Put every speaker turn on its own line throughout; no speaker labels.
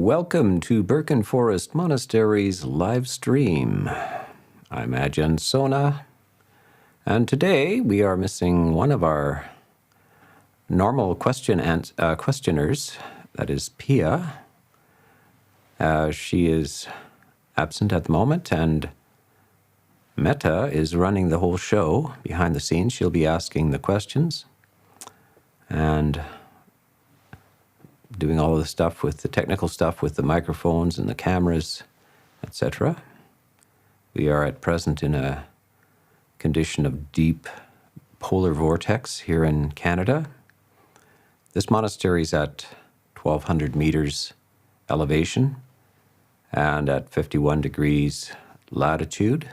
Welcome to Birken Forest Monastery's live stream. I'm Ajahn Sona, and today we are missing one of our normal questioners, that is Pia. She is absent at the moment, and Metta is running the whole show behind the scenes. She'll be asking the questions and doing all of the stuff with the technical stuff with the microphones and the cameras, etc. We are at present in a condition of deep polar vortex here in Canada. This monastery is at 1,200 meters elevation and at 51 degrees latitude.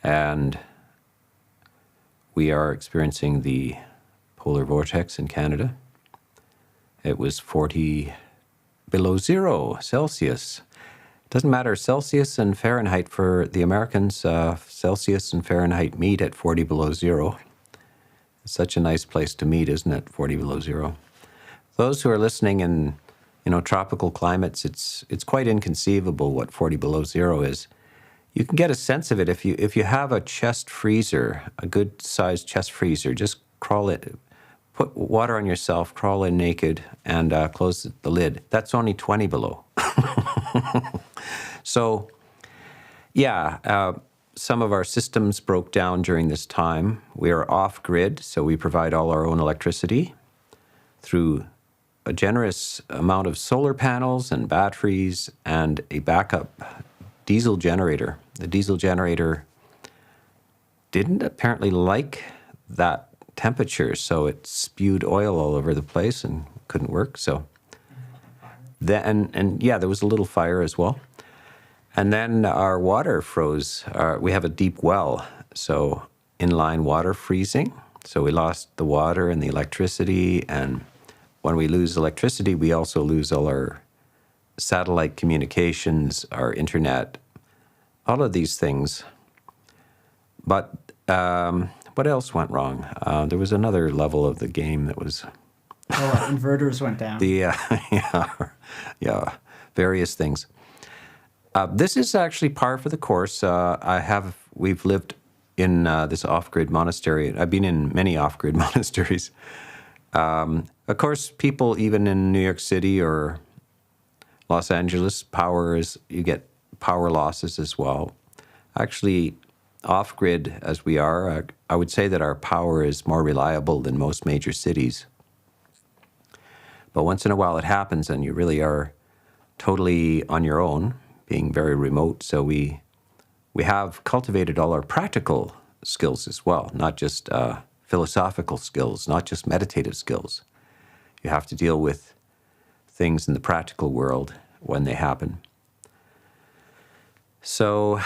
And we are experiencing the polar vortex in Canada. It was 40 below zero Celsius. It doesn't matter, Celsius and Fahrenheit for the Americans. Celsius and Fahrenheit meet at 40 below zero. It's such a nice place to meet, isn't it? 40 below zero. Those who are listening in, tropical climates, it's quite inconceivable what 40 below zero is. You can get a sense of it if you have a chest freezer, a good sized chest freezer. Just crawl it. Put water on yourself, crawl in naked, and close the lid. That's only 20 below. So, some of our systems broke down during this time. We are off-grid, so we provide all our own electricity through a generous amount of solar panels and batteries and a backup diesel generator. The diesel generator didn't apparently like that temperature, so it spewed oil all over the place and couldn't work. So then, there was a little fire as well. And then our water froze. We have a deep well, so inline water freezing. So we lost the water and the electricity. And when we lose electricity, we also lose all our satellite communications, our internet, all of these things. But what else went wrong? There was another level of the game that was...
inverters went down.
Various things. This is actually par for the course. We've lived in this off-grid monastery. I've been in many off-grid monasteries. Of course, people even in New York City or Los Angeles, you get power losses as well. Actually, off-grid as we are, I would say that our power is more reliable than most major cities. But once in a while it happens and you really are totally on your own, being very remote. So we have cultivated all our practical skills as well, not just philosophical skills, not just meditative skills. You have to deal with things in the practical world when they happen. So...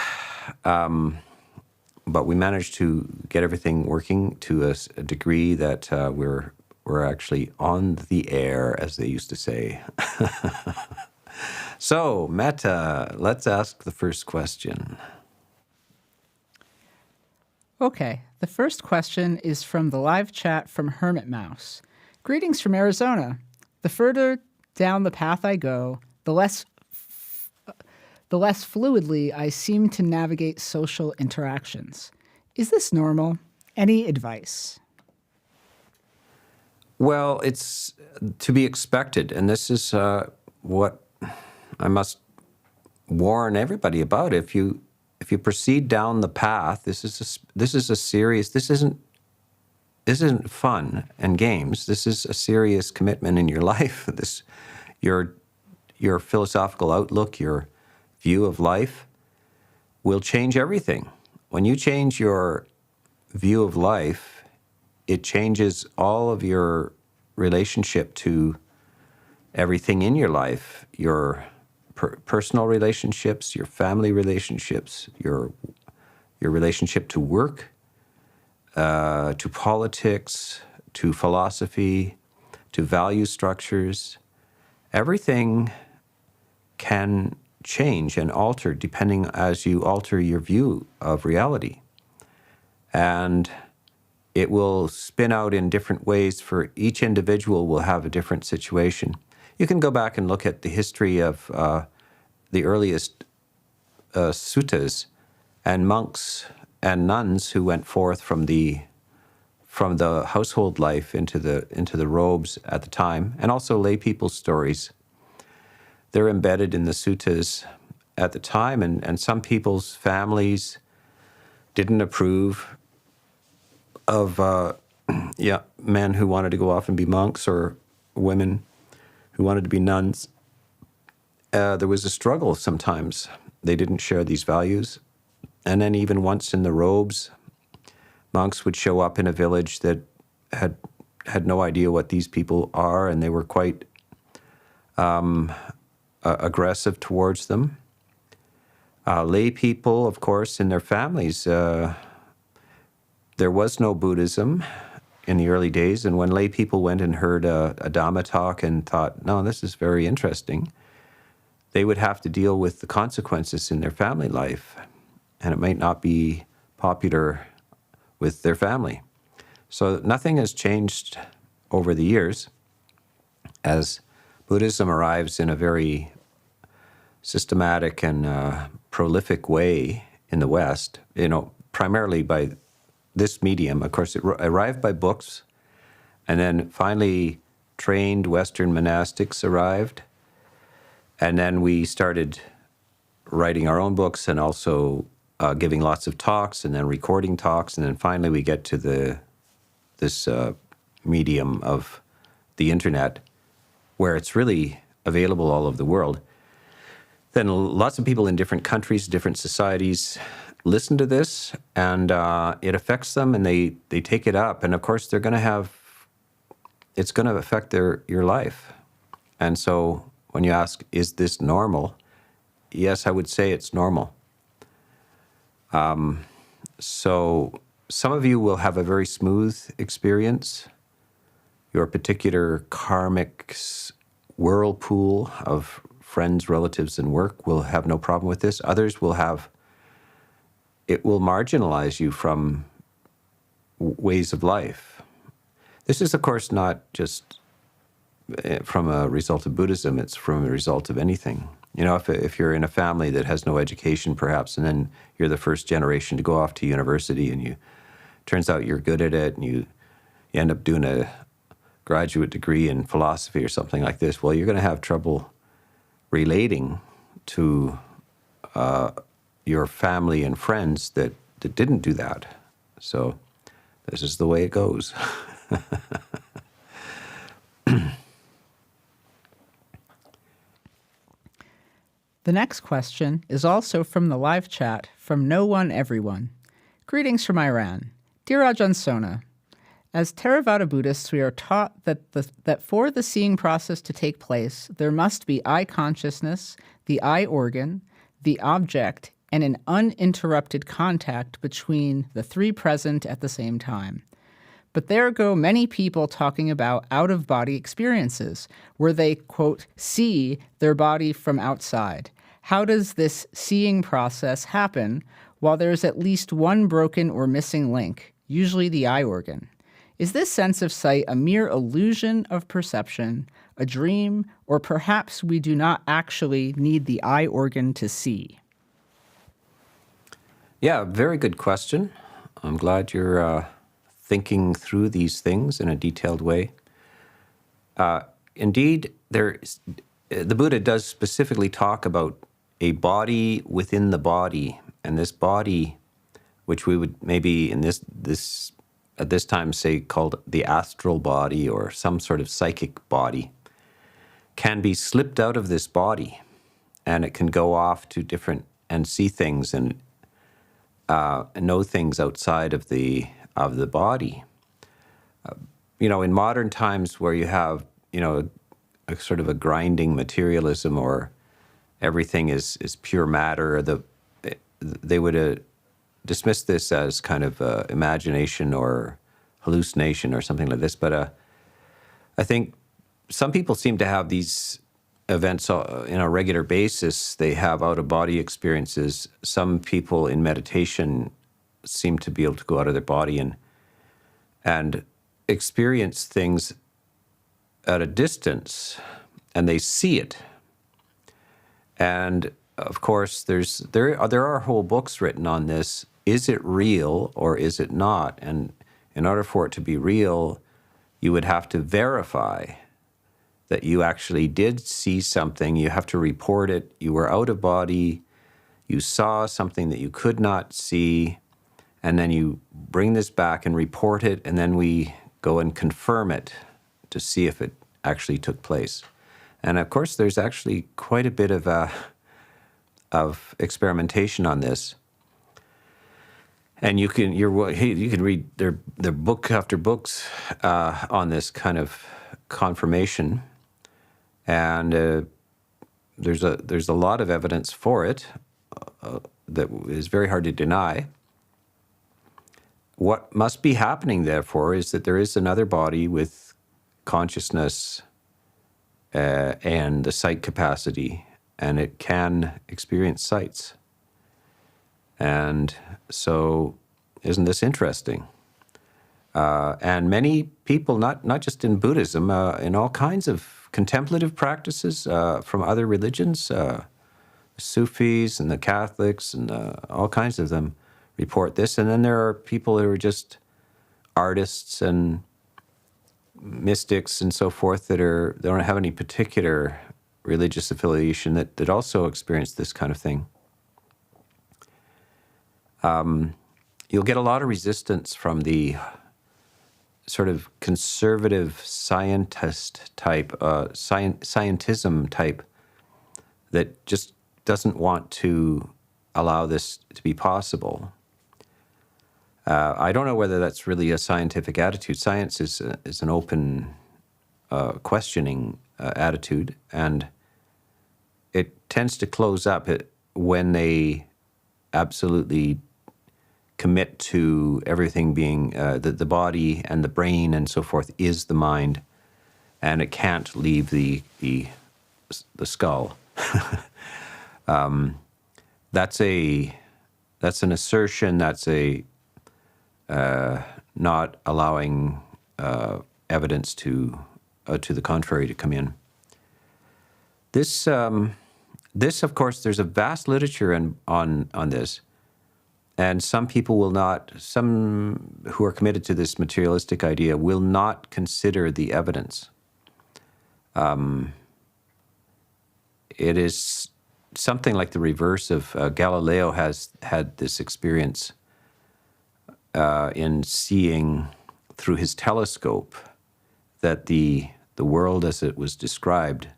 but we managed to get everything working to a degree that we're actually on the air, as they used to say. So, Metta, let's ask the first question.
Okay, the first question is from the live chat from Hermit Mouse. Greetings from Arizona. The further down the path I go, the less fluidly I seem to navigate social interactions. Is this normal? Any advice?
Well, it's to be expected, and this is what I must warn everybody about. If you proceed down the path, this is a serious. This isn't fun and games. This is a serious commitment in your life. Your philosophical outlook, your view of life will change everything. When you change your view of life, it changes all of your relationship to everything in your life, your personal relationships, your family relationships, your relationship to work, to politics, to philosophy, to value structures. Everything can change and alter depending as you alter your view of reality. And it will spin out in different ways for each individual will have a different situation. You can go back and look at the history of the earliest suttas and monks and nuns who went forth from the household life into the robes at the time, and also lay people's stories. They're embedded in the suttas at the time, and some people's families didn't approve of men who wanted to go off and be monks or women who wanted to be nuns. There was a struggle sometimes. They didn't share these values. And then even once in the robes, monks would show up in a village that had no idea what these people are, and they were quite aggressive towards them. Lay people, of course, in their families, there was no Buddhism in the early days, and when lay people went and heard a Dhamma talk and thought, no, this is very interesting, they would have to deal with the consequences in their family life, and it might not be popular with their family. So nothing has changed over the years as Buddhism arrives in a very systematic and prolific way in the West, primarily by this medium. Of course, it arrived by books, and then finally trained Western monastics arrived, and then we started writing our own books and also giving lots of talks and then recording talks, and then finally we get to this medium of the internet, where it's really available all over the world. Then lots of people in different countries, different societies listen to this, and it affects them, and they take it up, and of course it's going to affect your life. And so when you ask, is this normal? Yes, I would say it's normal. So some of you will have a very smooth experience. Your particular karmic whirlpool of friends, relatives, and work will have no problem with this. Others it will marginalize you from ways of life. This is, of course, not just from a result of Buddhism, it's from a result of anything. If you're in a family that has no education, perhaps, and then you're the first generation to go off to university, and turns out you're good at it, and you end up doing a graduate degree in philosophy or something like this, well, you're going to have trouble relating to your family and friends that didn't do that. So this is the way it goes.
The next question is also from the live chat from No One Everyone. Greetings from Iran. Dear Ajahn Sona, as Theravada Buddhists, we are taught that for the seeing process to take place, there must be eye consciousness, the eye organ, the object, and an uninterrupted contact between the three present at the same time. But there go many people talking about out-of-body experiences, where they, quote, see their body from outside. How does this seeing process happen while there is at least one broken or missing link, usually the eye organ? Is this sense of sight a mere illusion of perception, a dream, or perhaps we do not actually need the eye organ to see?
Yeah, very good question. I'm glad you're thinking through these things in a detailed way. Indeed, the Buddha does specifically talk about a body within the body, and this body, which we would maybe in this at this time say called the astral body or some sort of psychic body, can be slipped out of this body, and it can go off to different and see things and know things outside of the body. In modern times where you have a sort of a grinding materialism, or everything is pure matter, they would dismiss this as kind of imagination or hallucination or something like this. But I think some people seem to have these events in a regular basis. They have out-of-body experiences. Some people in meditation seem to be able to go out of their body and experience things at a distance. and they see it. And of course, there are whole books written on this. Is it real or is it not? And in order for it to be real, you would have to verify that you actually did see something. You have to report it. You were out of body. You saw something that you could not see. And then you bring this back and report it. And then we go and confirm it to see if it actually took place. And of course, there's actually quite a bit of experimentation on this. And you can read their book after books on this kind of confirmation, and there's a lot of evidence for it that is very hard to deny. What must be happening, therefore, is that there is another body with consciousness and the sight capacity, and it can experience sights. And so, isn't this interesting? And many people, not just in Buddhism, in all kinds of contemplative practices from other religions, Sufis and the Catholics and all kinds of them report this. And then there are people who are just artists and mystics and so forth that don't have any particular religious affiliation that also experience this kind of thing. You'll get a lot of resistance from the sort of conservative scientist type, scientism type, that just doesn't want to allow this to be possible. I don't know whether that's really a scientific attitude. Science is an open, questioning attitude, and it tends to close up when they absolutely commit to everything being the body and the brain and so forth is the mind, and it can't leave the skull. That's an assertion. That's not allowing evidence to the contrary to come in. This, of course, there's a vast literature on this. And some people some who are committed to this materialistic idea will not consider the evidence. It is something like the reverse of Galileo has had this experience in seeing through his telescope that the world as it was described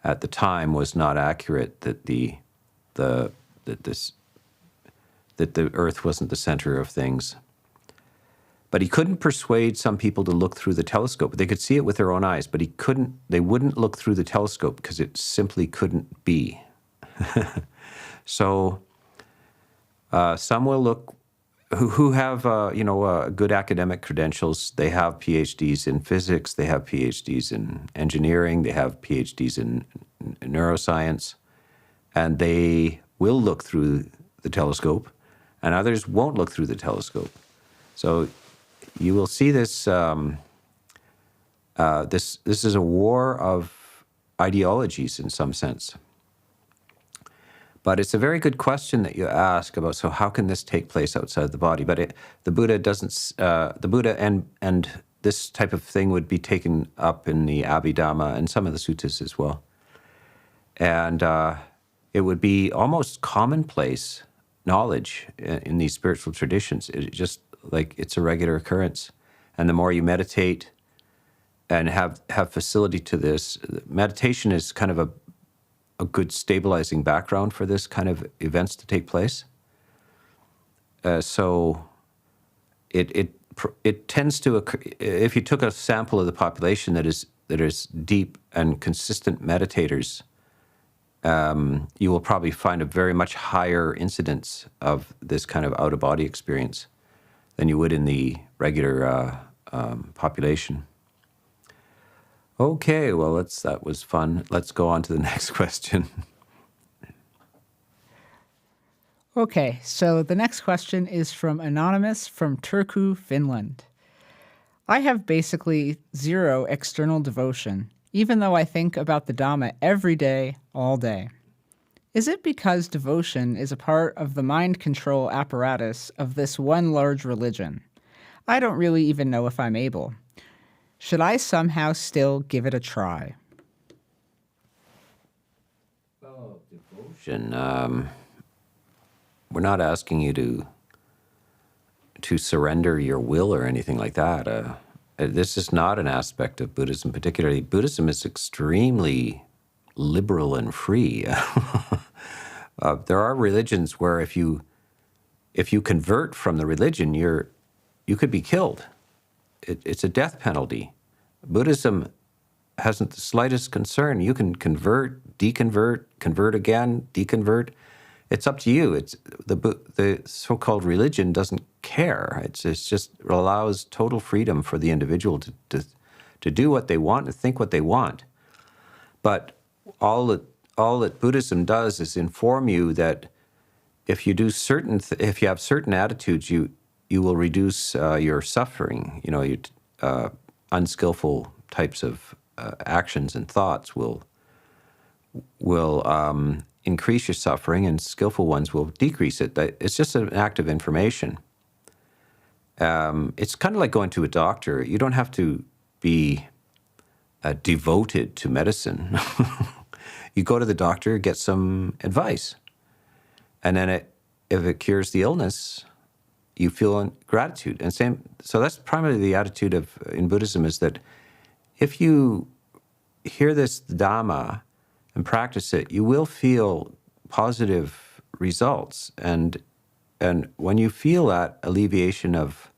at the time was not accurate, that the earth wasn't the center of things. But he couldn't persuade some people to look through the telescope. They could see it with their own eyes, but they wouldn't look through the telescope because it simply couldn't be. So some will look, who have good academic credentials. They have PhDs in physics, they have PhDs in engineering, they have PhDs in neuroscience, and they will look through the telescope, and others won't look through the telescope. So you will see this. This is a war of ideologies in some sense. But it's a very good question that you ask about. So how can this take place outside the body? But the Buddha doesn't. The Buddha and this type of thing would be taken up in the Abhidhamma and some of the suttas as well. And it would be almost commonplace knowledge in these spiritual traditions. It just like it's a regular occurrence. And the more you meditate and have facility to this, meditation is kind of a good stabilizing background for this kind of events to take place. So it tends to occur. If you took a sample of the population that is deep and consistent meditators, you will probably find a very much higher incidence of this kind of out-of-body experience than you would in the regular population. Okay, well, that was fun. Let's go on to the next question.
Okay, so the next question is from Anonymous from Turku, Finland. I have basically zero external devotion, even though I think about the Dhamma every day, all day. Is it because devotion is a part of the mind control apparatus of this one large religion? I don't really even know if I'm able. Should I somehow still give it a try?
Well, devotion. We're not asking you to surrender your will or anything like that. This is not an aspect of Buddhism, particularly. Buddhism is extremely liberal and free. There are religions where if you convert from the religion, you could be killed. It's a death penalty. Buddhism hasn't the slightest concern. You can convert, deconvert, convert again, deconvert. It's up to you. It's the so-called religion doesn't care. It's just allows total freedom for the individual to do what they want and think what they want. But all that Buddhism does is inform you that if you do if you have certain attitudes, you will reduce your suffering. Your unskillful types of actions and thoughts will increase your suffering, and skillful ones will decrease it. It's just an act of information. It's kind of like going to a doctor. You don't have to be devoted to medicine. You go to the doctor, get some advice, and then if it cures the illness, you feel gratitude. And so that's primarily the attitude in Buddhism, is that if you hear this Dhamma and practice it, you will feel positive results. And when you feel that alleviation of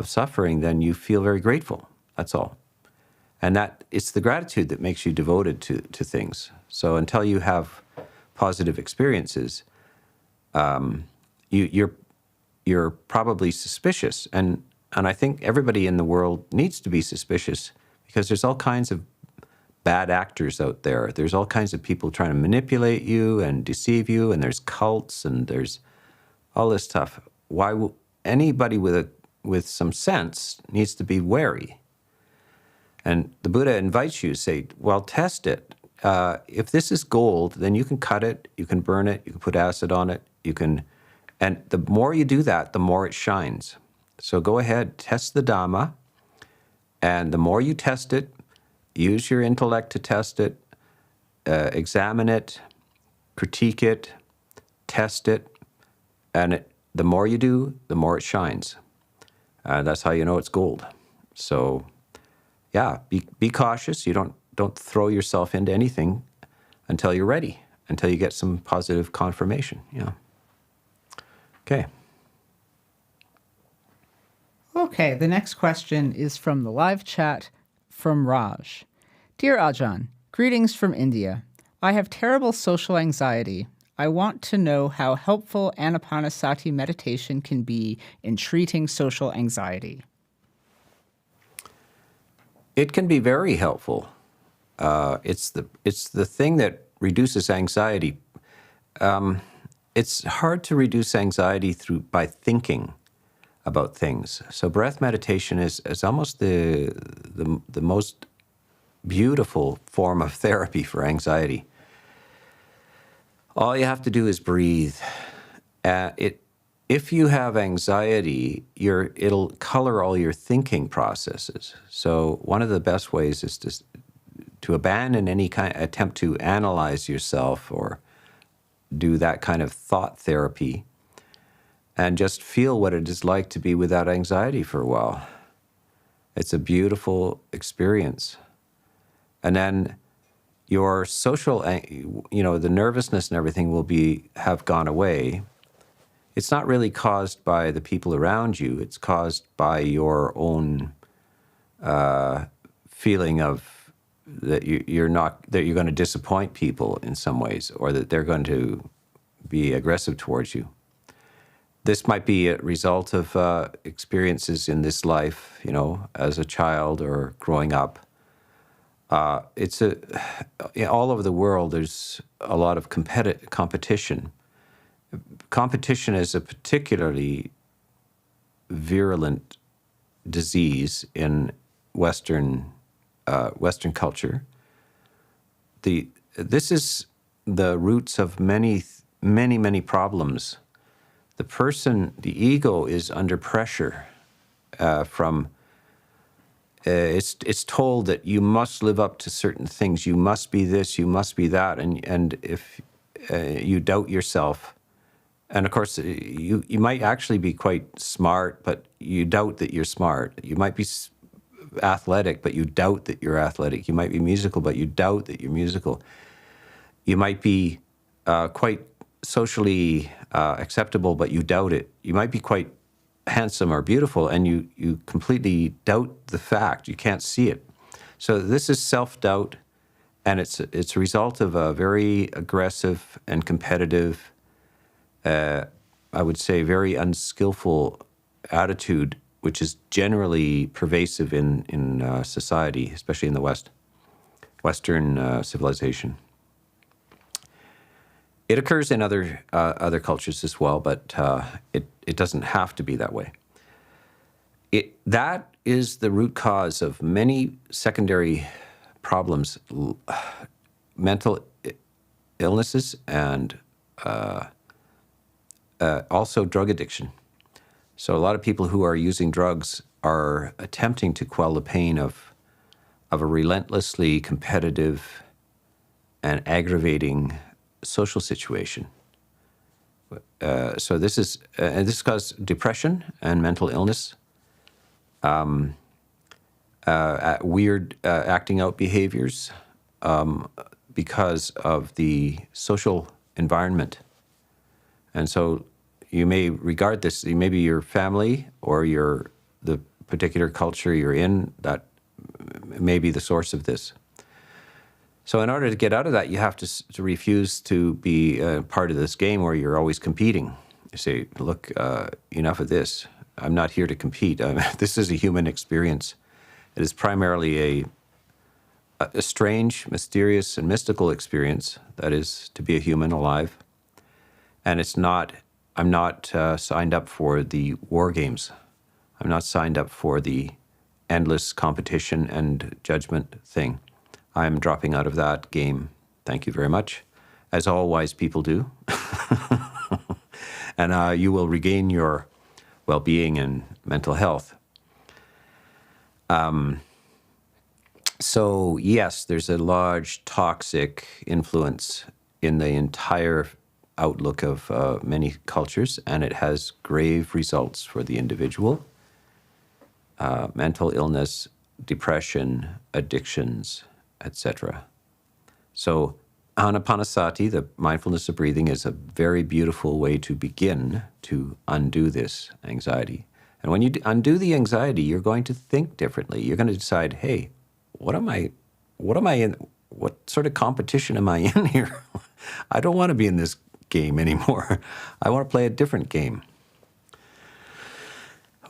suffering, then you feel very grateful. That's all. And that it's the gratitude that makes you devoted to things. So until you have positive experiences, you're probably suspicious. And I think everybody in the world needs to be suspicious, because there's all kinds of bad actors out there. There's all kinds of people trying to manipulate you and deceive you, and there's cults, and there's all this stuff. Anybody with some sense needs to be wary. And the Buddha invites you to say, well, test it. If this is gold, then you can cut it, you can burn it, you can put acid on it, and the more you do that, the more it shines. So go ahead, test the Dhamma, and the more you test it, use your intellect to test it, examine it, critique it, test it, and the more you do, the more it shines. That's how you know it's gold. So, yeah, be cautious. You don't throw yourself into anything until you're ready, until you get some positive confirmation. Yeah. Okay.
Okay, the next question is from the live chat from Raj. Dear Ajahn, greetings from India. I have terrible social anxiety. I want to know how helpful anapanassati meditation can be in treating social anxiety.
It can be very helpful. It's the thing that reduces anxiety. It's hard to reduce anxiety by thinking about things. So breath meditation is almost the most beautiful form of therapy for anxiety. All you have to do is breathe. If you have anxiety, it'll color all your thinking processes. So one of the best ways is to abandon any kind of attempt to analyze yourself or do that kind of thought therapy, and just feel what it is like to be without anxiety for a while. It's a beautiful experience. And then your social, the nervousness and everything will have gone away. It's not really caused by the people around you. It's caused by your own feeling of that you're going to disappoint people in some ways, or that they're going to be aggressive towards you. This might be a result of experiences in this life, as a child or growing up. All over the world, there's a lot of competition. Competition is a particularly virulent disease in Western culture. this is the roots of many problems. The ego is under pressure from. It's told that you must live up to certain things. You must be this. You must be that. And if you doubt yourself, and of course you might actually be quite smart, but you doubt that you're smart. You might be athletic, but you doubt that you're athletic. You might be musical, but you doubt that you're musical. You might be quite socially acceptable, but you doubt it. You might be quite handsome or beautiful, and you completely doubt the fact. You can't see it. So this is self-doubt, and it's a result of a very aggressive and competitive, I would say very unskillful attitude, which is generally pervasive in society, especially in the Western civilization. It occurs in other cultures as well, but it doesn't have to be that way. That is the root cause of many secondary problems, mental illnesses, and also drug addiction. So a lot of people who are using drugs are attempting to quell the pain of a relentlessly competitive and aggravating social situation. So this causes depression and mental illness, weird acting out behaviors because of the social environment. And so you may regard this, maybe your family or the particular culture you're in, that may be the source of this. So in order to get out of that, you have to refuse to be part of this game where you're always competing. You say, look, enough of this. I'm not here to compete. This is a human experience. It is primarily a strange, mysterious, and mystical experience, that is, to be a human alive. And I'm not signed up for the war games. I'm not signed up for the endless competition and judgment thing. I'm dropping out of that game. Thank you very much, as all wise people do. And you will regain your well-being and mental health. So yes, there's a large toxic influence in the entire outlook of many cultures, and it has grave results for the individual. Mental illness, depression, addictions, etc. So anapanassati, the mindfulness of breathing, is a very beautiful way to begin to undo this anxiety. And when you undo the anxiety, you're going to think differently. You're going to decide, hey, what am I in? What sort of competition am I in here? I don't want to be in this game anymore. I want to play a different game.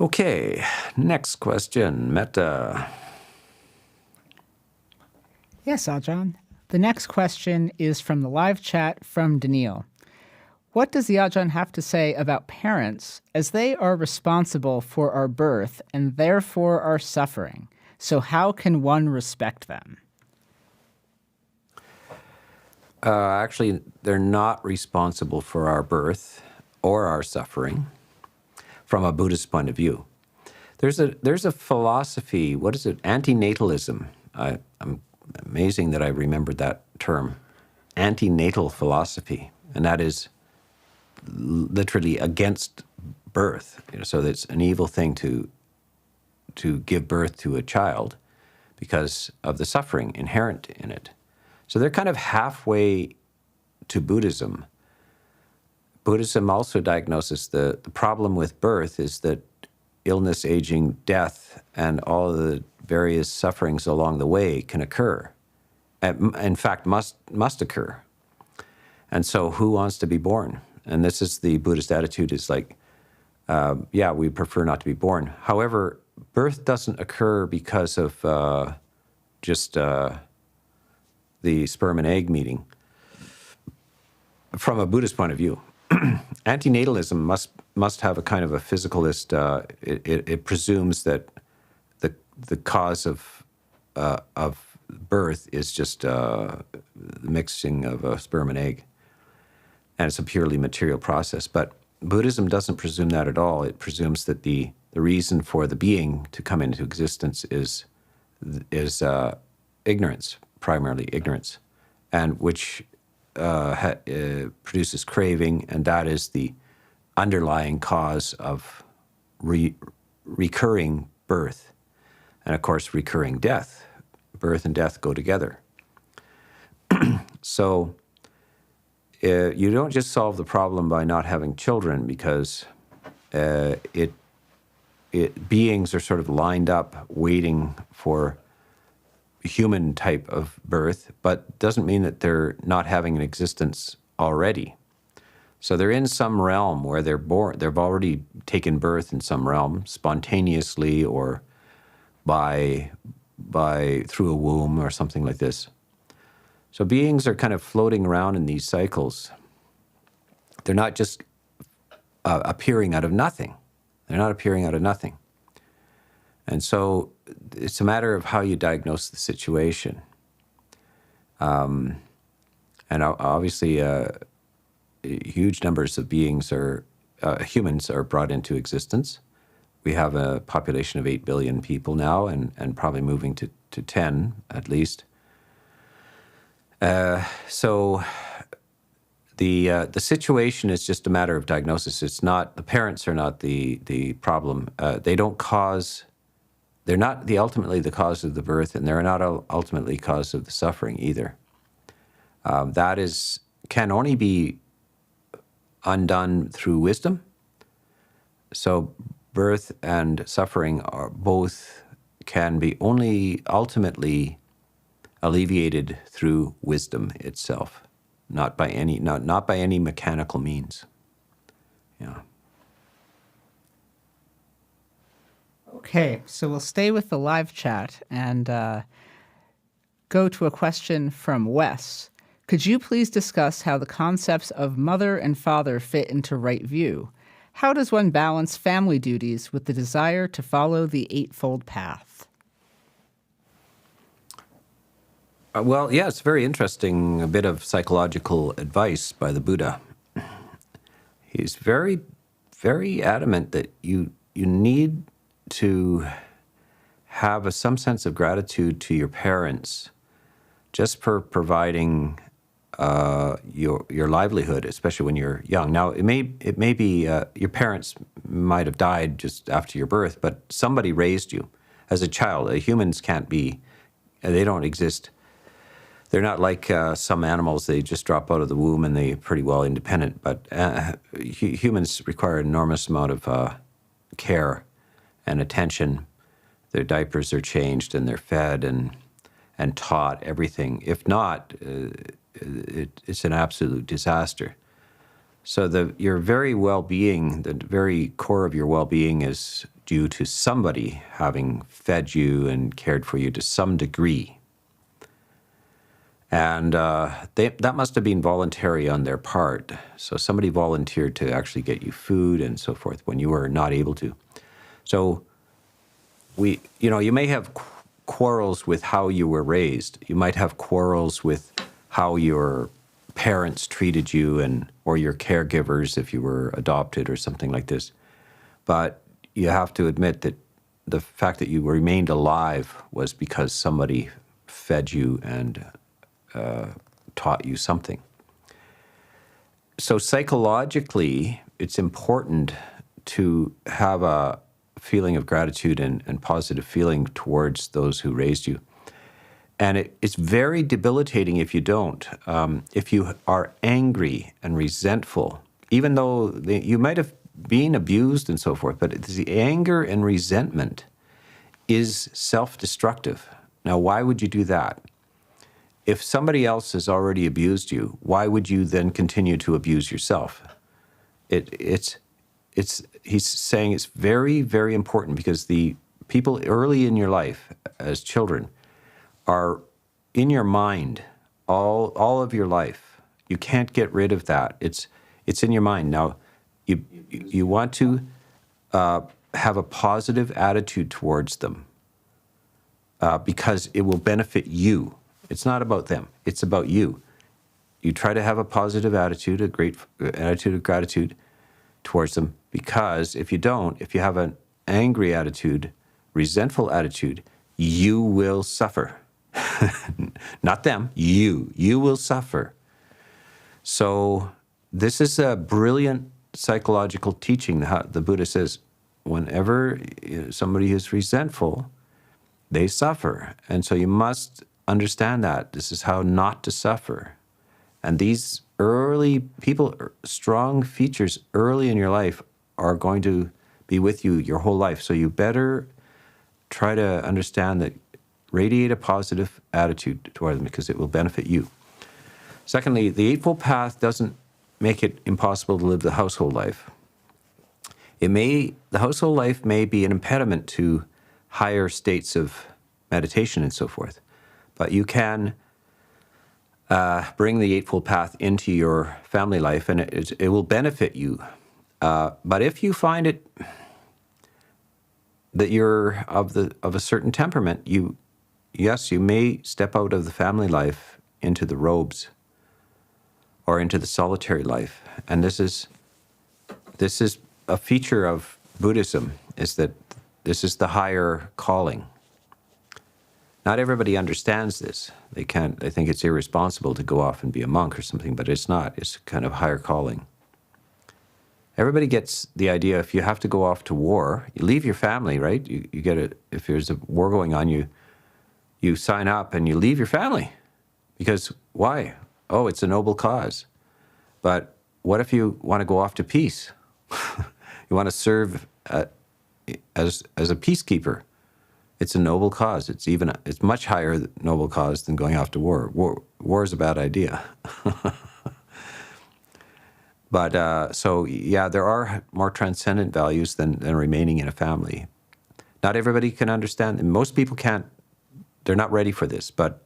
Okay, next question, Metta.
Yes, Ajahn. The next question is from the live chat from Daniil. What does the Ajahn have to say about parents, as they are responsible for our birth and therefore our suffering? So how can one respect them?
Actually, they're not responsible for our birth or our suffering from a Buddhist point of view. There's a philosophy, what is it, antinatalism. I'm amazing that I remembered that term, antinatal philosophy, and that is literally against birth. So it's an evil thing to give birth to a child because of the suffering inherent in it. So they're kind of halfway to Buddhism. Buddhism also diagnoses the problem with birth is that illness, aging, death, and all of the various sufferings along the way can occur. In fact, must occur. And so who wants to be born? And this is the Buddhist attitude, is like, yeah, we prefer not to be born. However, birth doesn't occur because of just the sperm and egg meeting. From a Buddhist point of view, antinatalism must have a kind of a physicalist. It presumes that the cause of birth is just the mixing of a sperm and egg, and it's a purely material process. But Buddhism doesn't presume that at all. It presumes that the reason for the being to come into existence is ignorance, primarily ignorance, and which produces craving, and that is the underlying cause of recurring birth, and of course recurring death. Birth and death go together. So you don't just solve the problem by not having children, because beings are sort of lined up waiting for human type of birth, but doesn't mean that they're not having an existence already. So they're in some realm where they're born. They've already taken birth in some realm, spontaneously or by through a womb or something like this. So beings are kind of floating around in these cycles. They're not just appearing out of nothing. They're not appearing out of nothing. And so it's a matter of how you diagnose the situation. And obviously, huge numbers of beings humans are brought into existence. We have a population of 8 billion people now, and probably moving to 10 at least. So the situation is just a matter of diagnosis. It's not, the parents are not the problem. They're not ultimately the cause of the birth, and they're not ultimately cause of the suffering either. That can only be undone through wisdom. So birth and suffering can be only ultimately alleviated through wisdom itself, not by any mechanical means. Yeah.
Okay, so we'll stay with the live chat and go to a question from Wes. Could you please discuss how the concepts of mother and father fit into right view? How does one balance family duties with the desire to follow the Eightfold Path?
Well, yeah, it's very interesting, a bit of psychological advice by the Buddha. He's very, very adamant that you need to have some sense of gratitude to your parents just for providing your livelihood, especially when you're young. Now, it may be your parents might have died just after your birth, but somebody raised you as a child. Humans they don't exist. They're not like some animals. They just drop out of the womb and they're pretty well independent. But humans require an enormous amount of care and attention. Their diapers are changed and they're fed and taught everything. If not, it's an absolute disaster. So your very well-being, the very core of your well-being is due to somebody having fed you and cared for you to some degree. And that must have been voluntary on their part. So somebody volunteered to actually get you food and so forth when you were not able to. So you may have quarrels with how you were raised. You might have quarrels with how your parents treated you or your caregivers if you were adopted or something like this. But you have to admit that the fact that you remained alive was because somebody fed you and taught you something. So psychologically, it's important to have a feeling of gratitude and positive feeling towards those who raised you. And it's very debilitating if you don't. If you are angry and resentful, even though you might have been abused and so forth, but the anger and resentment is self-destructive. Now, why would you do that? If somebody else has already abused you, why would you then continue to abuse yourself? He's saying it's very, very important because the people early in your life as children are in your mind all of your life. You can't get rid of that. It's in your mind. Now, you want to have a positive attitude towards them. because it will benefit you. It's not about them. It's about you. You try to have a positive attitude, a great attitude of gratitude towards them, because if you don't, if you have an angry attitude, resentful attitude, you will suffer. Not them, you. You will suffer. So this is a brilliant psychological teaching. The Buddha says, whenever somebody is resentful, they suffer. And so you must understand that. This is how not to suffer. And these early people, strong features early in your life are going to be with you your whole life. So you better try to understand that, radiate a positive attitude toward them because it will benefit you. Secondly, the Eightfold Path doesn't make it impossible to live the household life. The household life may be an impediment to higher states of meditation and so forth, but you can bring the Eightfold Path into your family life, and it will benefit you. But if you find it that you're of a certain temperament, you may step out of the family life into the robes or into the solitary life. And this is a feature of Buddhism, is that this is the higher calling. Not everybody understands this. They think it's irresponsible to go off and be a monk or something, but it's not. It's kind of higher calling. Everybody gets the idea if you have to go off to war, you leave your family, right? You get it. If there's a war going on, you sign up and you leave your family. Because why? Oh, it's a noble cause. But what if you want to go off to peace? You want to serve as a peacekeeper. It's a noble cause. It's much higher noble cause than going off to war. War is a bad idea. But so yeah, there are more transcendent values than remaining in a family. Not everybody can understand, and most people can't. They're not ready for this. But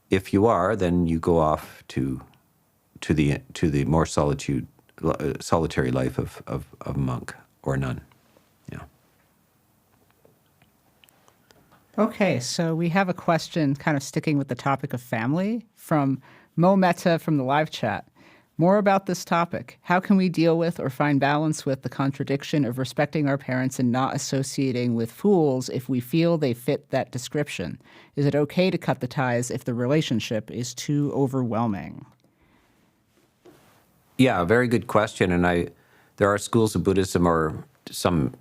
if you are, then you go off to the more solitary life of a monk or nun. Yeah.
Okay, so we have a question kind of sticking with the topic of family from Mo Mehta from the live chat. More about this topic. How can we deal with or find balance with the contradiction of respecting our parents and not associating with fools if we feel they fit that description? Is it okay to cut the ties if the relationship is too overwhelming?
Yeah, very good question. And there are schools of Buddhism or some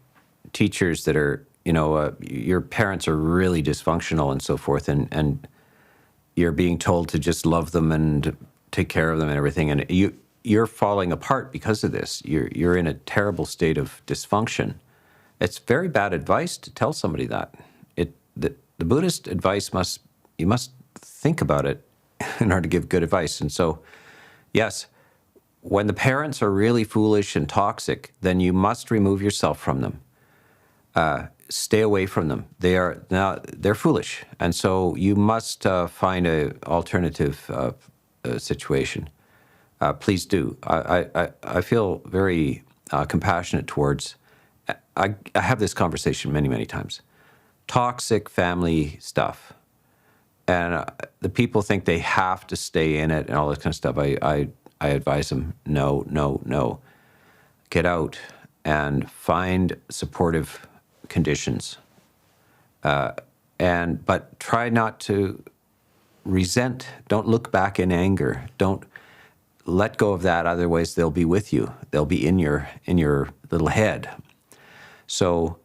teachers that are, your parents are really dysfunctional and so forth, and you're being told to just love them and take care of them and everything, and you're falling apart because of this. You're in a terrible state of dysfunction. It's very bad advice to tell somebody that. The Buddhist advice you must think about it in order to give good advice. And so, yes, when the parents are really foolish and toxic, then you must remove yourself from them. Stay away from them. They're foolish, and so you must find an alternative situation. Please do. I feel very compassionate towards. I have this conversation many, many times. Toxic family stuff, and the people think they have to stay in it and all this kind of stuff. I advise them, no. Get out and find supportive conditions, but try not to resent. Don't look back in anger. Don't let go of that. Otherwise, they'll be with you. They'll be in your little head. So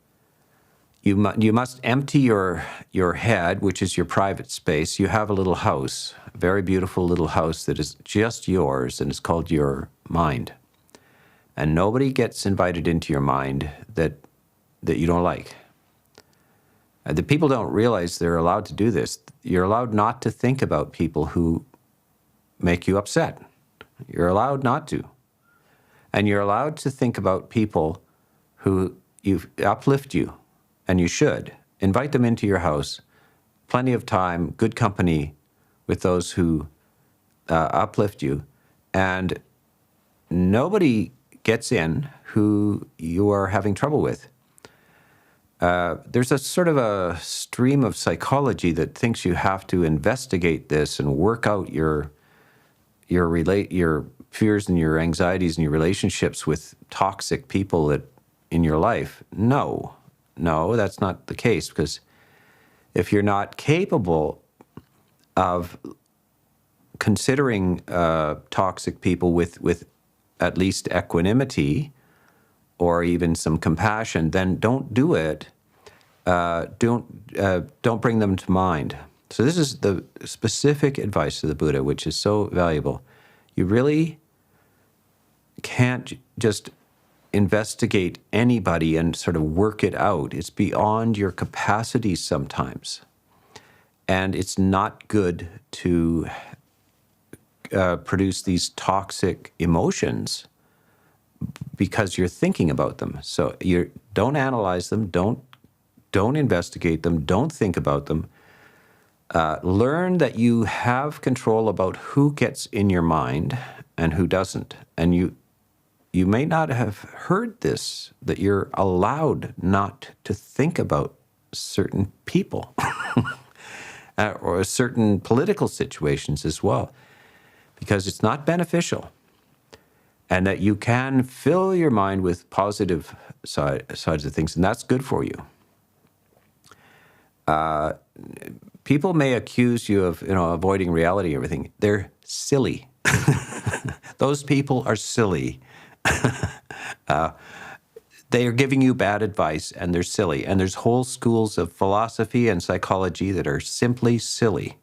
you must empty your head, which is your private space. You have a little house, a very beautiful little house that is just yours, and it's called your mind. And nobody gets invited into your mind that you don't like. The people don't realize they're allowed to do this. You're allowed not to think about people who make you upset. You're allowed not to. And you're allowed to think about people who uplift you, and you should. Invite them into your house. Plenty of time, good company with those who uplift you. And nobody gets in who you are having trouble with. there's a sort of a stream of psychology that thinks you have to investigate this and work out your fears and your anxieties and your relationships with toxic people in your life. No, that's not the case, because if you're not capable of considering toxic people with at least equanimity or even some compassion, then don't do it. Don't bring them to mind. So this is the specific advice of the Buddha, which is so valuable. You really can't just investigate anybody and sort of work it out. It's beyond your capacities sometimes. And it's not good to produce these toxic emotions because you're thinking about them. So you don't analyze them, don't investigate them, don't think about them. Learn that you have control about who gets in your mind and who doesn't. And you may not have heard this, that you're allowed not to think about certain people or certain political situations as well, because it's not beneficial. And that you can fill your mind with positive sides of things, and that's good for you. People may accuse you of, avoiding reality and everything. They're silly. Those people are silly. They are giving you bad advice, and they're silly. And there's whole schools of philosophy and psychology that are simply silly.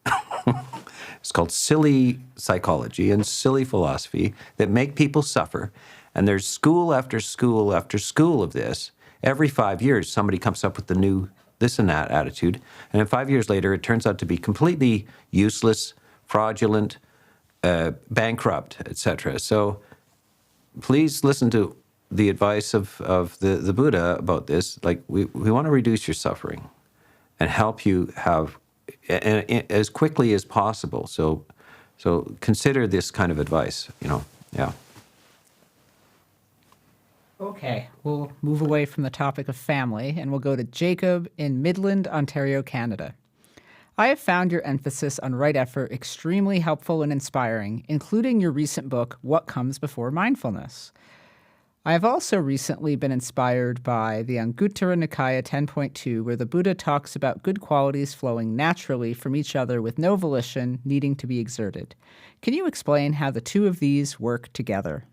It's called silly psychology and silly philosophy that make people suffer. And there's school after school after school of this. Every 5 years, somebody comes up with the new this and that attitude. And then 5 years later, it turns out to be completely useless, fraudulent, bankrupt, etc. So please listen to the advice of the Buddha about this. Like, we want to reduce your suffering and help you have as quickly as possible. So consider this kind of advice, yeah.
Okay, we'll move away from the topic of family, and we'll go to Jacob in Midland, Ontario, Canada. I have found your emphasis on right effort extremely helpful and inspiring, including your recent book, What Comes Before Mindfulness. I have also recently been inspired by the Anguttara Nikaya 10.2, where the Buddha talks about good qualities flowing naturally from each other with no volition needing to be exerted. Can you explain how the two of these work together?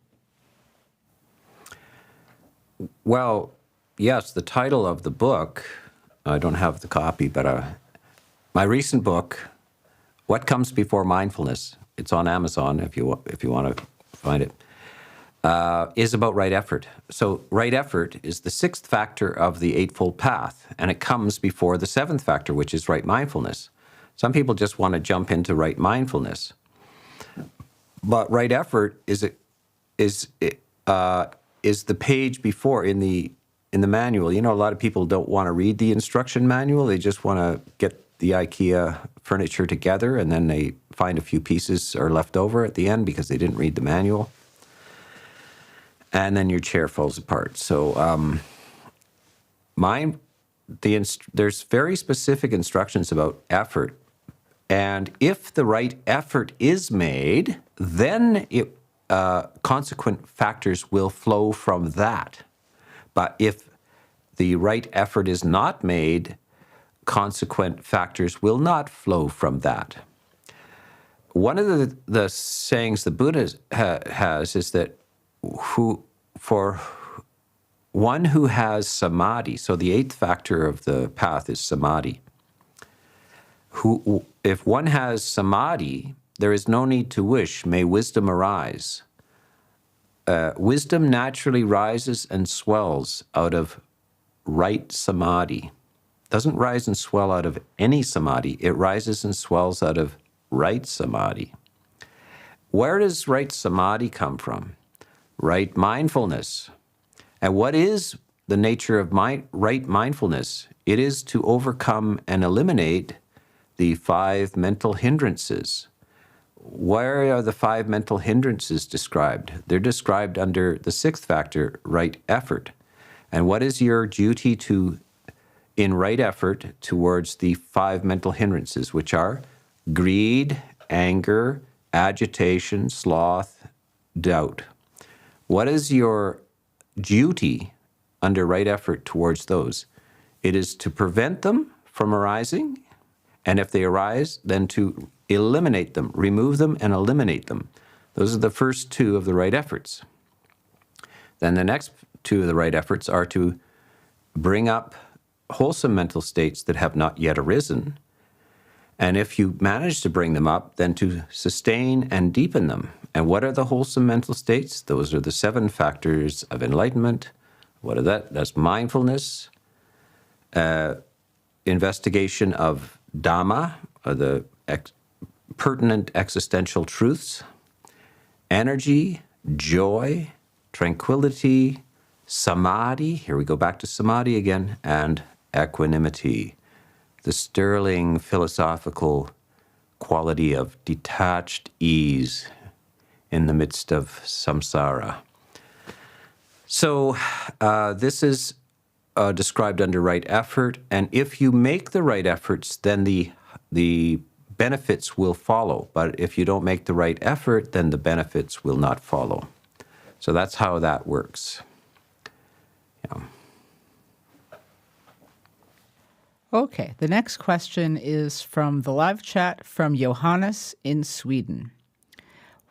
Well, yes, the title of the book, I don't have the copy, but my recent book, What Comes Before Mindfulness, it's on Amazon if you want to find it, is about right effort. So right effort is the sixth factor of the Eightfold Path, and it comes before the seventh factor, which is right mindfulness. Some people just want to jump into right mindfulness. But right effort is the page before in the manual. A lot of people don't want to read the instruction manual. They just want to get the IKEA furniture together, and then they find a few pieces are left over at the end because they didn't read the manual. And then your chair falls apart. So there's very specific instructions about effort. And if the right effort is made, then consequent factors will flow from that. But if the right effort is not made, consequent factors will not flow from that. One of the sayings the Buddha has is that for one who has samadhi, so the eighth factor of the path is samadhi. If one has samadhi, there is no need to wish, may wisdom arise. Wisdom naturally rises and swells out of right samadhi. Doesn't rise and swell out of any samadhi. It rises and swells out of right samadhi. Where does right samadhi come from? Right mindfulness. And what is the nature of right mindfulness? It is to overcome and eliminate the 5 mental hindrances. Where are the 5 mental hindrances described? They're described under the sixth factor, right effort. And what is your duty to in right effort towards the 5 mental hindrances, which are greed, anger, agitation, sloth, doubt. What is your duty under right effort towards those? It is to prevent them from arising, and if they arise, then to eliminate them, remove them and eliminate them. Those are the first 2 of the right efforts. Then the next 2 of the right efforts are to bring up wholesome mental states that have not yet arisen. And if you manage to bring them up, then to sustain and deepen them. And what are the wholesome mental states? Those are the 7 factors of enlightenment. What are that? That's mindfulness, investigation of Dhamma, or the pertinent existential truths, energy, joy, tranquility, samadhi, here we go back to samadhi again, and equanimity, the sterling philosophical quality of detached ease in the midst of samsara. So this is described under right effort, and if you make the right efforts, then the benefits will follow. But if you don't make the right effort, then the benefits will not follow. So that's how that works. Yeah.
Okay, the next question is from the live chat from Johannes in Sweden.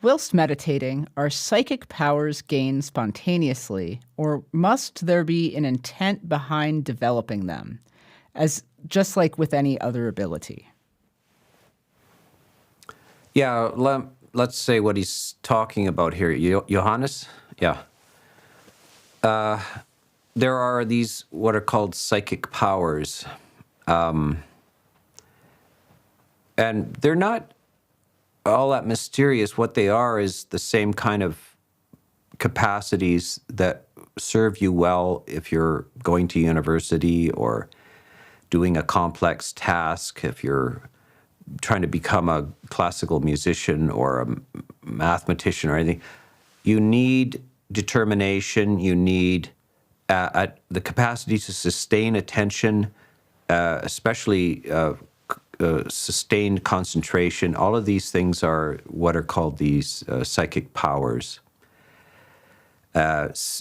Whilst meditating, are psychic powers gained spontaneously, or must there be an intent behind developing them, as just like with any other ability?
Yeah, let's say what he's talking about here. Johannes? Yeah. There are these what are called psychic powers. And they're not all that mysterious. What they are is the same kind of capacities that serve you well if you're going to university or doing a complex task, if you're trying to become a classical musician or a mathematician or anything. You need determination, you need the capacity to sustain attention, especially sustained concentration. All of these things are what are called these psychic powers. Iddhipada.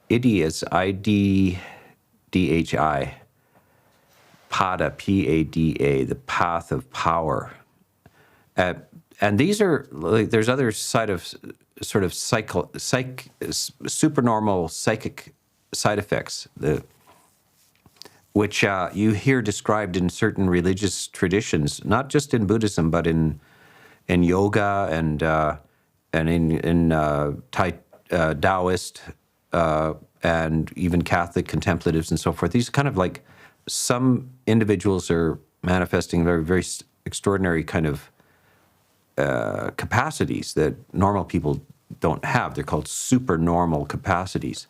Iddhi is I-D-D-H-I. Pada, P-A-D-A, the path of power. And these are, like, there's other side of sort of supernormal psychic side effects, which you hear described in certain religious traditions, not just in Buddhism, but in yoga and in Taoist and even Catholic contemplatives and so forth. These kind of like some individuals are manifesting very, very extraordinary kind of capacities that normal people don't have. They're called supernormal capacities.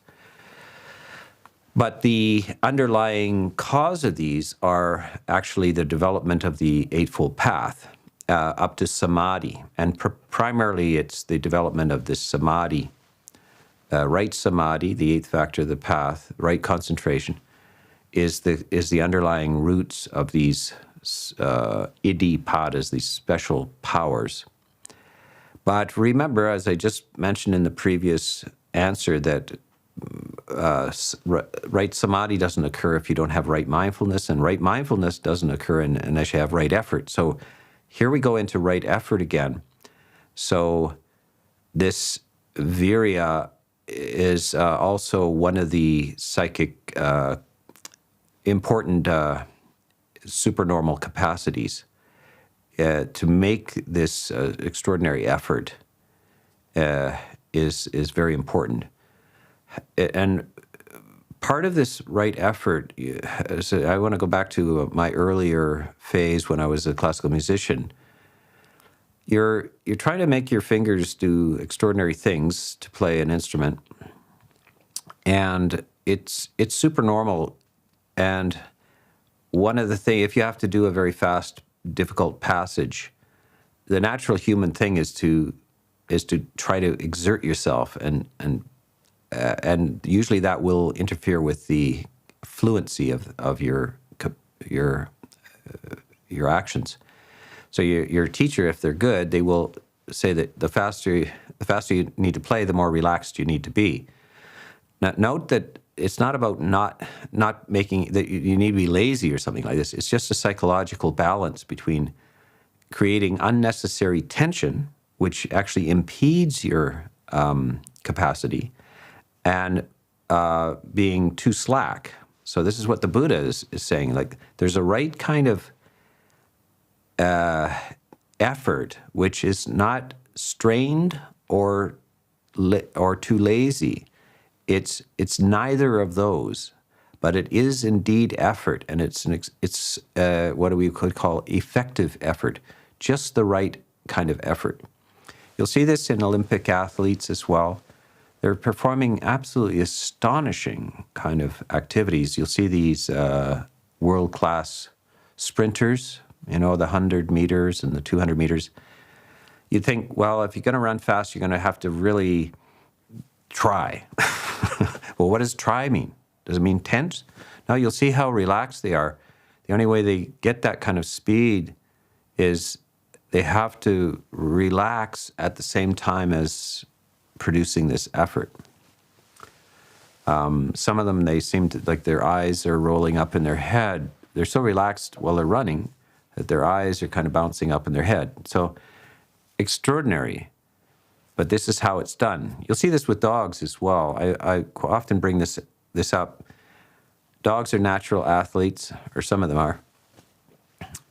But the underlying cause of these are actually the development of the Eightfold Path up to samadhi. And primarily it's the development of this samadhi, right samadhi, the 8th factor of the path, right concentration, is the underlying roots of these iddhipadas, these special powers. But remember, as I just mentioned in the previous answer, that right samadhi doesn't occur if you don't have right mindfulness, and right mindfulness doesn't occur unless you have right effort. So here we go into right effort again. So this virya is also one of the psychic important supernormal capacities. To make this extraordinary effort is very important. And part of this right effort, I want to go back to my earlier phase when I was a classical musician. You're trying to make your fingers do extraordinary things to play an instrument, and it's supernormal. And one of the things, if you have to do a very fast, difficult passage, the natural human thing is to try to exert yourself and and usually that will interfere with the fluency of your actions. So your teacher, if they're good, they will say that the faster you need to play, the more relaxed you need to be. Now, note that it's not about not making that you need to be lazy or something like this. It's just a psychological balance between creating unnecessary tension, which actually impedes your capacity, and being too slack. So this is what the Buddha is saying. Like, there's a right kind of effort, which is not strained or too lazy. It's neither of those, but it is indeed effort, and it's what we could call effective effort, just the right kind of effort. You'll see this in Olympic athletes as well. They're performing absolutely astonishing kind of activities. You'll see these world-class sprinters, the 100 meters and the 200 meters. You'd think, well, if you're going to run fast, you're going to have to really try. Well, what does try mean? Does it mean tense? No, you'll see how relaxed they are. The only way they get that kind of speed is they have to relax at the same time as producing this effort. Some of them, they seem to, like their eyes are rolling up in their head. They're so relaxed while they're running that their eyes are kind of bouncing up in their head. So extraordinary. But this is how it's done. You'll see this with dogs as well. I often bring this up. Dogs are natural athletes, or some of them are.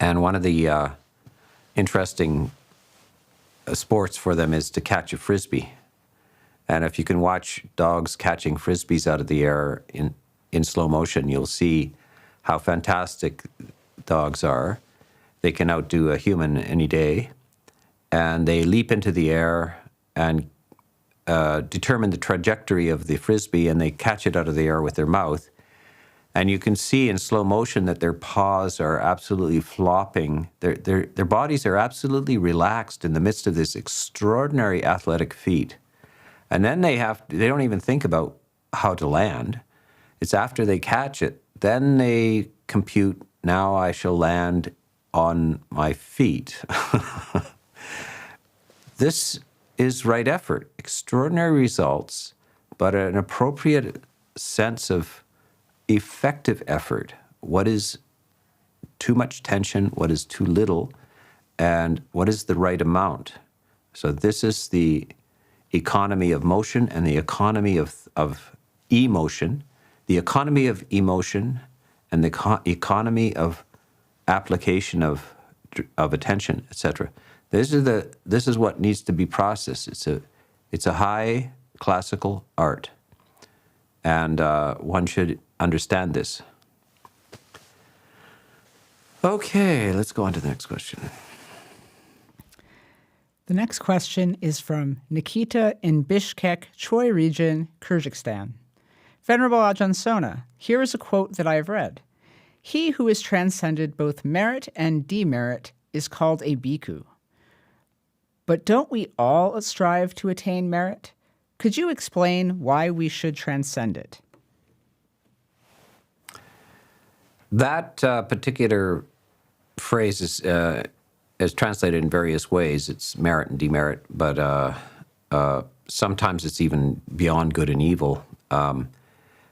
And one of the interesting sports for them is to catch a frisbee. And if you can watch dogs catching frisbees out of the air in slow motion, you'll see how fantastic dogs are. They can outdo a human any day. And they leap into the air and determine the trajectory of the frisbee, and they catch it out of the air with their mouth. And you can see in slow motion that their paws are absolutely flopping. Their bodies are absolutely relaxed in the midst of this extraordinary athletic feat. And then they don't even think about how to land. It's after they catch it, then they compute, now I shall land on my feet. This is right effort, extraordinary results, but an appropriate sense of effective effort. What is too much tension, what is too little, and what is the right amount? So this is the economy of motion and the economy of emotion, the economy of emotion and the economy of application of attention, etc. This is what needs to be processed. It's a high classical art, and one should understand this. Okay, let's go on to the next question.
The next question is from Nikita in Bishkek, Troy region, Kyrgyzstan. Venerable Ajahn Sona, here is a quote that I have read. He who has transcended both merit and demerit is called a bhikkhu. But don't we all strive to attain merit? Could you explain why we should transcend it?
That particular phrase is translated in various ways. It's merit and demerit, but sometimes it's even beyond good and evil,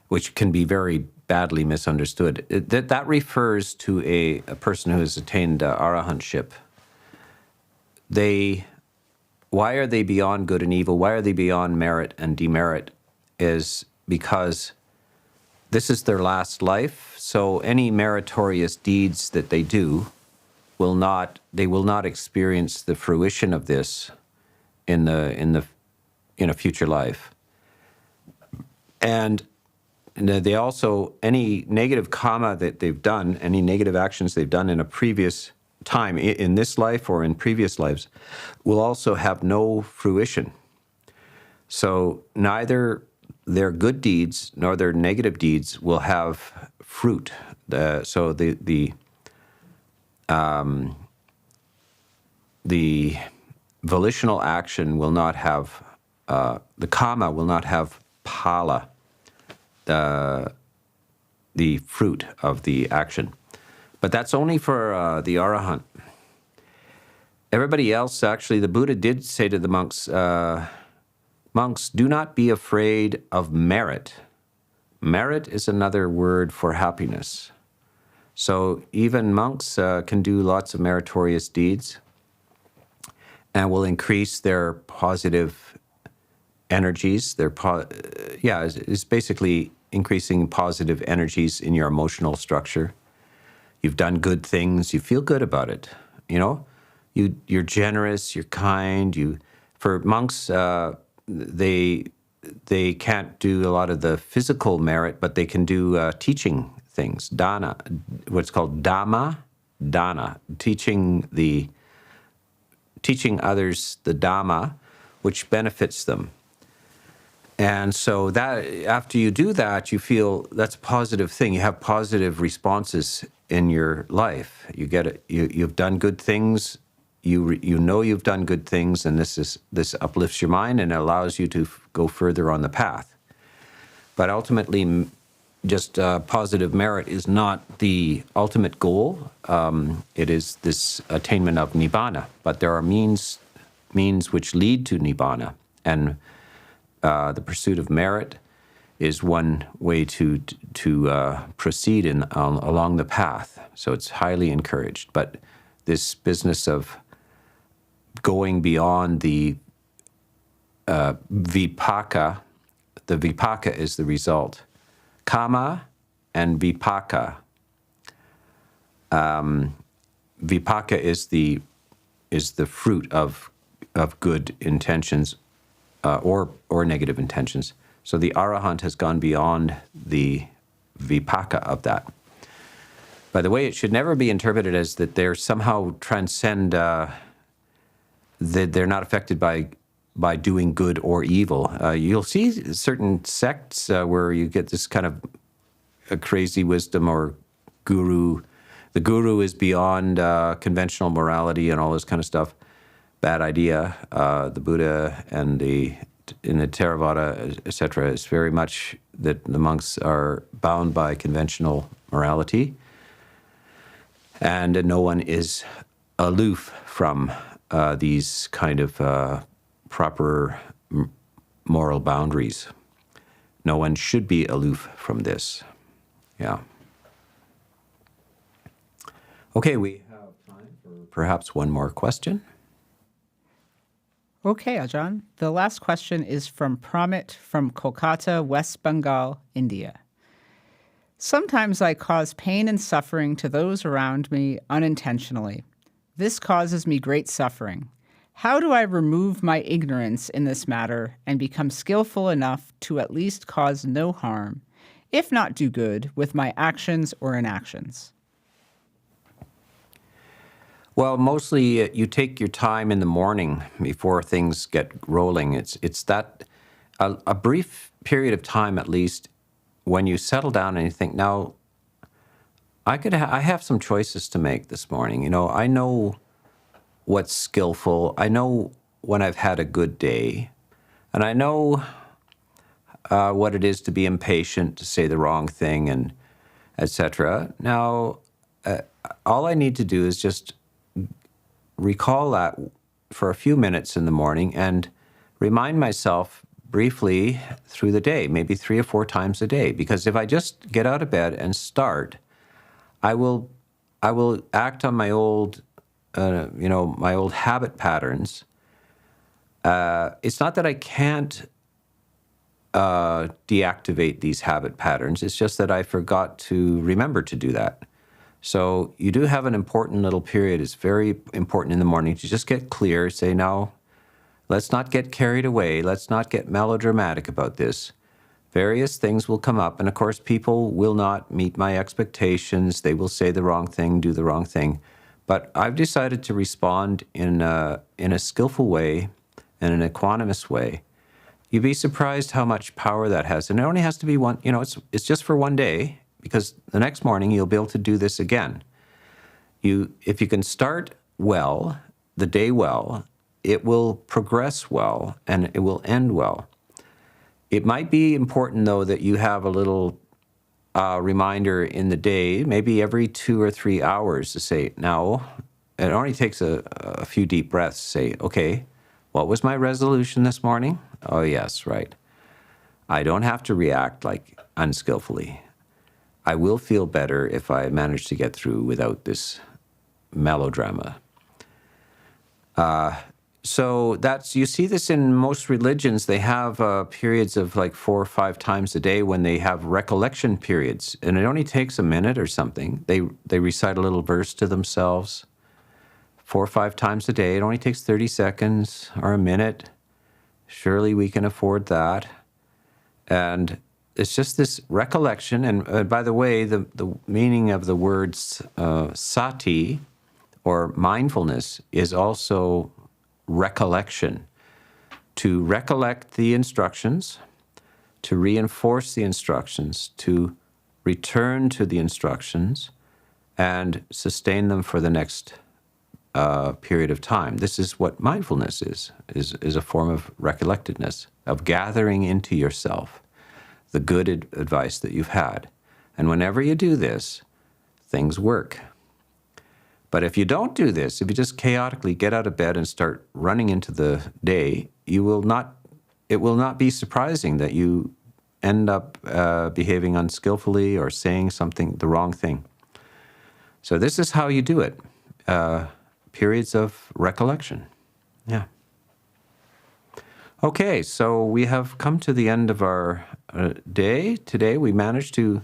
which can be very badly misunderstood. That refers to a person who has attained arahantship. Why are they beyond good and evil? Why are they beyond merit and demerit? Is because this is their last life, so any meritorious deeds that they do will not experience the fruition of this in a future life. And they also, any negative karma that they've done, any negative actions they've done in a previous time, in this life or in previous lives, will also have no fruition. So neither their good deeds nor their negative deeds will have fruit. So the volitional action will not have, the karma will not have phala, the fruit of the action. But that's only for the Arahant. Everybody else, actually, the Buddha did say to the monks, monks, do not be afraid of merit. Merit is another word for happiness. So even monks can do lots of meritorious deeds and will increase their positive energies. It's basically increasing positive energies in your emotional structure. You've done good things, you feel good about it, you know? You're generous, you're kind. For monks, they can't do a lot of the physical merit, but they can do teaching things, dana, what's called Dhamma, dana, teaching others the Dhamma, which benefits them. And so that after you do that, you feel that's a positive thing. You have positive responses in your life. You get it. You've done good things. You know you've done good things, and this uplifts your mind and allows you to go further on the path. But ultimately, just positive merit is not the ultimate goal. It is this attainment of nibbana. But there are means which lead to nibbana, and the pursuit of merit is one way to proceed along the path. So it's highly encouraged. But this business of going beyond the vipaka, the vipaka is the result. Kama and vipaka. Vipaka is the fruit of good intentions or negative intentions. So the Arahant has gone beyond the vipaka of that. By the way, it should never be interpreted as that they're somehow transcend, that they're not affected by doing good or evil. You'll see certain sects where you get this kind of a crazy wisdom or guru. The guru is beyond conventional morality and all this kind of stuff. Bad idea. The Buddha and in the Theravada, etc., is very much that the monks are bound by conventional morality, and no one is aloof from these kind of proper moral boundaries. No one should be aloof from this. Yeah. Okay, we have time for perhaps one more question.
Okay, Ajahn. The last question is from Pramit from Kolkata, West Bengal, India. Sometimes I cause pain and suffering to those around me unintentionally. This causes me great suffering. How do I remove my ignorance in this matter and become skillful enough to at least cause no harm, if not do good, with my actions or inactions?
Well, mostly you take your time in the morning before things get rolling. It's that a brief period of time, at least, when you settle down and you think, now, I have some choices to make this morning. You know, I know what's skillful. I know when I've had a good day, and I know what it is to be impatient, to say the wrong thing, and etc. Now, all I need to do is just recall that for a few minutes in the morning and remind myself briefly through the day, maybe 3 or 4 times a day. Because if I just get out of bed and start, I will act on my old, my old habit patterns. It's not that I can't deactivate these habit patterns. It's just that I forgot to remember to do that. So you do have an important little period. It's very important in the morning to just get clear, say, no, let's not get carried away. Let's not get melodramatic about this. Various things will come up. And of course, people will not meet my expectations. They will say the wrong thing, do the wrong thing. But I've decided to respond in a skillful way and an equanimous way. You'd be surprised how much power that has. And it only has to be one, it's just for one day, because the next morning you'll be able to do this again. If you can start well, the day well, it will progress well and it will end well. It might be important, though, that you have a little reminder in the day, maybe every 2 or 3 hours, to say, now, it only takes a few deep breaths to say, okay, what was my resolution this morning? Oh, yes, right. I don't have to react like unskillfully. I will feel better if I manage to get through without this melodrama. So that's, you see this in most religions. They have periods of like 4 or 5 times a day when they have recollection periods, and it only takes a minute or something. They recite a little verse to themselves 4 or 5 times a day. It only takes 30 seconds or a minute. Surely we can afford that. And it's just this recollection. And by the way, the meaning of the words sati, or mindfulness, is also recollection. To recollect the instructions, to reinforce the instructions, to return to the instructions, and sustain them for the next period of time. This is what mindfulness is a form of recollectedness, of gathering into yourself the good advice that you've had. And whenever you do this, things work. But if you don't do this, if you just chaotically get out of bed and start running into the day, it will not be surprising that you end up behaving unskillfully or saying something, the wrong thing. So this is how you do it. Periods of recollection. Yeah. Okay, so we have come to the end of our day. Today we managed to,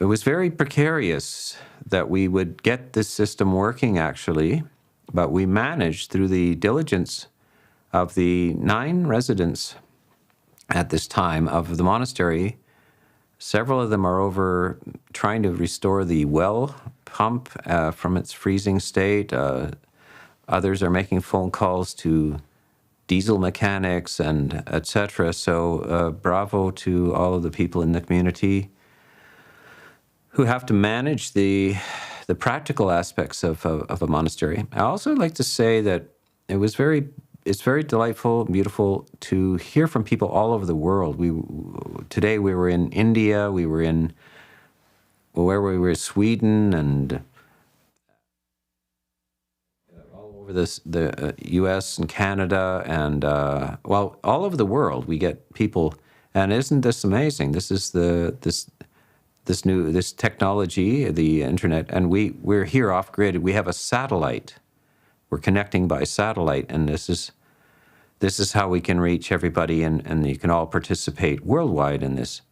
it was very precarious that we would get this system working actually, but we managed through the diligence of the 9 residents at this time of the monastery. Several of them are over trying to restore the well pump from its freezing state. Others are making phone calls to diesel mechanics and etc. So bravo to all of the people in the community who have to manage the practical aspects of a monastery. I also like to say that it's very delightful, beautiful to hear from people all over the world. Today we were in India, we were in Sweden, and all over the U.S. and Canada, and all over the world we get people. And isn't this amazing? This is this technology, the internet, and we're here off grid. We have a satellite. We're connecting by satellite, and this is how we can reach everybody, and you can all participate worldwide in this.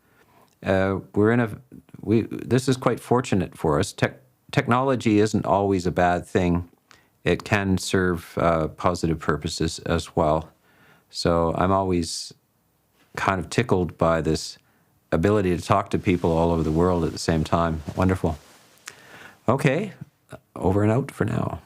This is quite fortunate for us. Technology isn't always a bad thing. It can serve positive purposes as well. So I'm always kind of tickled by this ability to talk to people all over the world at the same time. Wonderful. Okay, over and out for now.